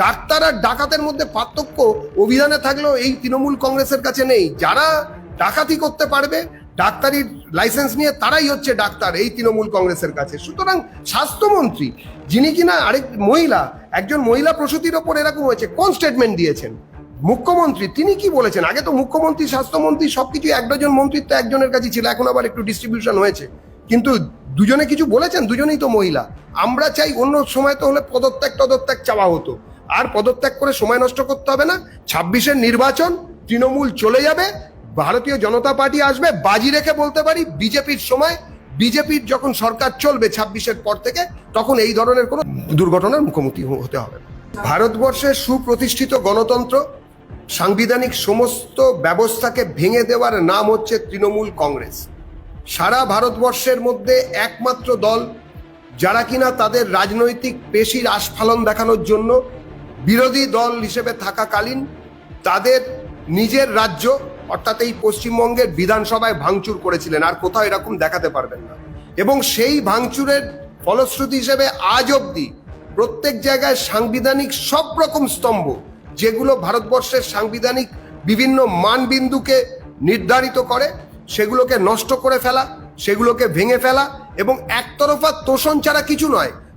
Doctor আর ডাকাতের মধ্যে পার্থক্য অভিধানে থাকলেও এই তৃণমূল কংগ্রেসের কাছে নেই। যারা ডাকাতি করতে পারবে ডাক্তারির লাইসেন্স নিয়ে তারাই হচ্ছে ডাক্তার এই তৃণমূল কংগ্রেসের কাছে। সুতরাং স্বাস্থ্যমন্ত্রী যিনি কিনা আরেক মহিলা, একজন মহিলা প্রসূতির ওপর এরকম হয়েছে, কোন স্টেটমেন্ট দিয়েছেন? মুখ্যমন্ত্রী তিনি কি বলেছেন? আগে তো মুখ্যমন্ত্রী, স্বাস্থ্যমন্ত্রী সবকিছু এক ডজন মন্ত্রিত্ব একজনের কাছে ছিল, এখন আবার একটু ডিস্ট্রিবিউশন হয়েছে, কিন্তু দুজনে কিছু বলেছেন, দুজনেই তো মহিলা। আমরা চাই অন্য সময় তো হলে পদত্যাগ চাওয়া হতো, আর পদত্যাগ করে সময় নষ্ট করতে হবে না। 26-এর নির্বাচন, তৃণমূল চলে যাবে, ভারতীয় জনতা পার্টি আসবে। বাজি রেখে বলতে পারি বিজেপির সময়, বিজেপির যখন সরকার চলবে 26-এর পর থেকে, তখন এই ধরনের কোনো দুর্ঘটনার মুখোমুখি হতে হবে না। ভারতবর্ষের সুপ্রতিষ্ঠিত গণতন্ত্র, সাংবিধানিক সমস্ত ব্যবস্থাকে ভেঙে দেওয়ার নাম হচ্ছে তৃণমূল কংগ্রেস। সারা ভারতবর্ষের মধ্যে একমাত্র দল যারা কিনা তাদের রাজনৈতিক পেশির আস্ফালন দেখানোর জন্য বিরোধী দল হিসেবে থাকাকালীন তাদের নিজের রাজ্য অর্থাৎ এই পশ্চিমবঙ্গের বিধানসভায় ভাঙচুর করেছিলেন, আর কোথাও এরকম দেখাতে পারবেন না। এবং সেই ভাঙচুরের ফলশ্রুতি হিসেবে আজ অবধি প্রত্যেক জায়গায় সাংবিধানিক সব রকম স্তম্ভ, যেগুলো ভারতবর্ষের সাংবিধানিক বিভিন্ন মানবিন্দুকে নির্ধারিত করে, সেগুলোকে নষ্ট করে ফেলা, সেগুলোকে ভেঙে ফেলা, এবং একতরফা তোষণ ছাড়া কিছু নয়।